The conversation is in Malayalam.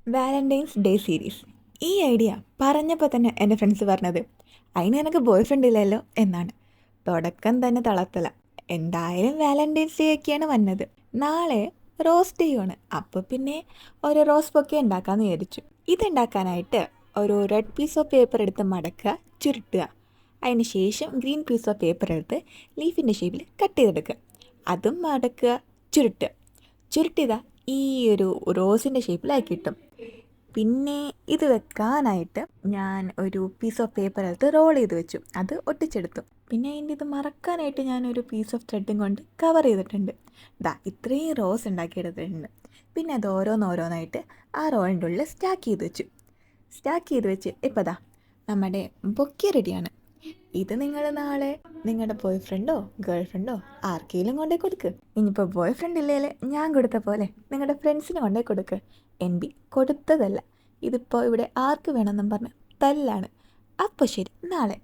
Valentine's day series. ഈ ഐഡിയ പറഞ്ഞപ്പോൾ തന്നെ എൻ്റെ ഫ്രണ്ട്സ് പറഞ്ഞത് അതിന് എനിക്ക് ബോയ് ഫ്രണ്ട് ഇല്ലല്ലോ എന്നാണ്. തുടക്കം തന്നെ തളത്തല. എന്തായാലും വാലന്റൈൻസ് ഡേ ഒക്കെയാണ് വന്നത്. നാളെ റോസ് ഡേ ആണ്. അപ്പോൾ പിന്നെ ഒരു റോസ് ബൊക്കെ ഉണ്ടാക്കാമെന്ന് വിചാരിച്ചു. ഇതുണ്ടാക്കാനായിട്ട് ഒരു റെഡ് പീസ് ഓഫ് പേപ്പർ എടുത്ത് മടക്കുക, ചുരുട്ടുക. അതിന് ശേഷം ഗ്രീൻ പീസ് ഓഫ് പേപ്പർ എടുത്ത് ലീഫിൻ്റെ ഷേപ്പിൽ കട്ട് ചെയ്തെടുക്കുക. അതും മടക്കുക, ചുരുട്ടുക. ചുരുട്ടിയതാ ഈ ഒരു റോസിൻ്റെ ഷേപ്പിലായി കിട്ടും. പിന്നെ ഇത് വെക്കാനായിട്ട് ഞാൻ ഒരു പീസ് ഓഫ് പേപ്പർ എടുത്ത് റോൾ ചെയ്ത് വെച്ചു, അത് ഒട്ടിച്ചെടുത്തു. പിന്നെ അതിൻ്റെ ഇത് മറക്കാനായിട്ട് ഞാനൊരു പീസ് ഓഫ് ത്രെഡും കൊണ്ട് കവർ ചെയ്തിട്ടുണ്ട്. ഇത്രയും റോസ് ഉണ്ടാക്കിയെടുത്തിട്ടുണ്ട്. പിന്നെ അത് ഓരോന്നോരോന്നായിട്ട് ആ റോളിൻ്റെ ഉള്ളിൽ സ്റ്റാക്ക് ചെയ്ത് വെച്ച് ഇപ്പോൾ നമ്മുടെ ബൊക്കെ റെഡിയാണ്. ഇത് നിങ്ങൾ നാളെ നിങ്ങളുടെ ബോയ് ഫ്രണ്ടോ ഗേൾ ഫ്രണ്ടോ ആർക്കെങ്കിലും കൊണ്ടേ കൊടുക്ക്. ഇനിയിപ്പോൾ ബോയ് ഫ്രണ്ട് ഇല്ലെങ്കിൽ ഞാൻ കൊടുത്ത പോലെ നിങ്ങളുടെ ഫ്രണ്ട്സിന് കൊണ്ടേ കൊടുക്ക്. കൊടുത്തതല്ല, ഇതിപ്പോൾ ഇവിടെ ആർക്ക് വേണമെന്നും പറഞ്ഞ് തല്ലാണ്. അപ്പോൾ ശരി, നാളെ.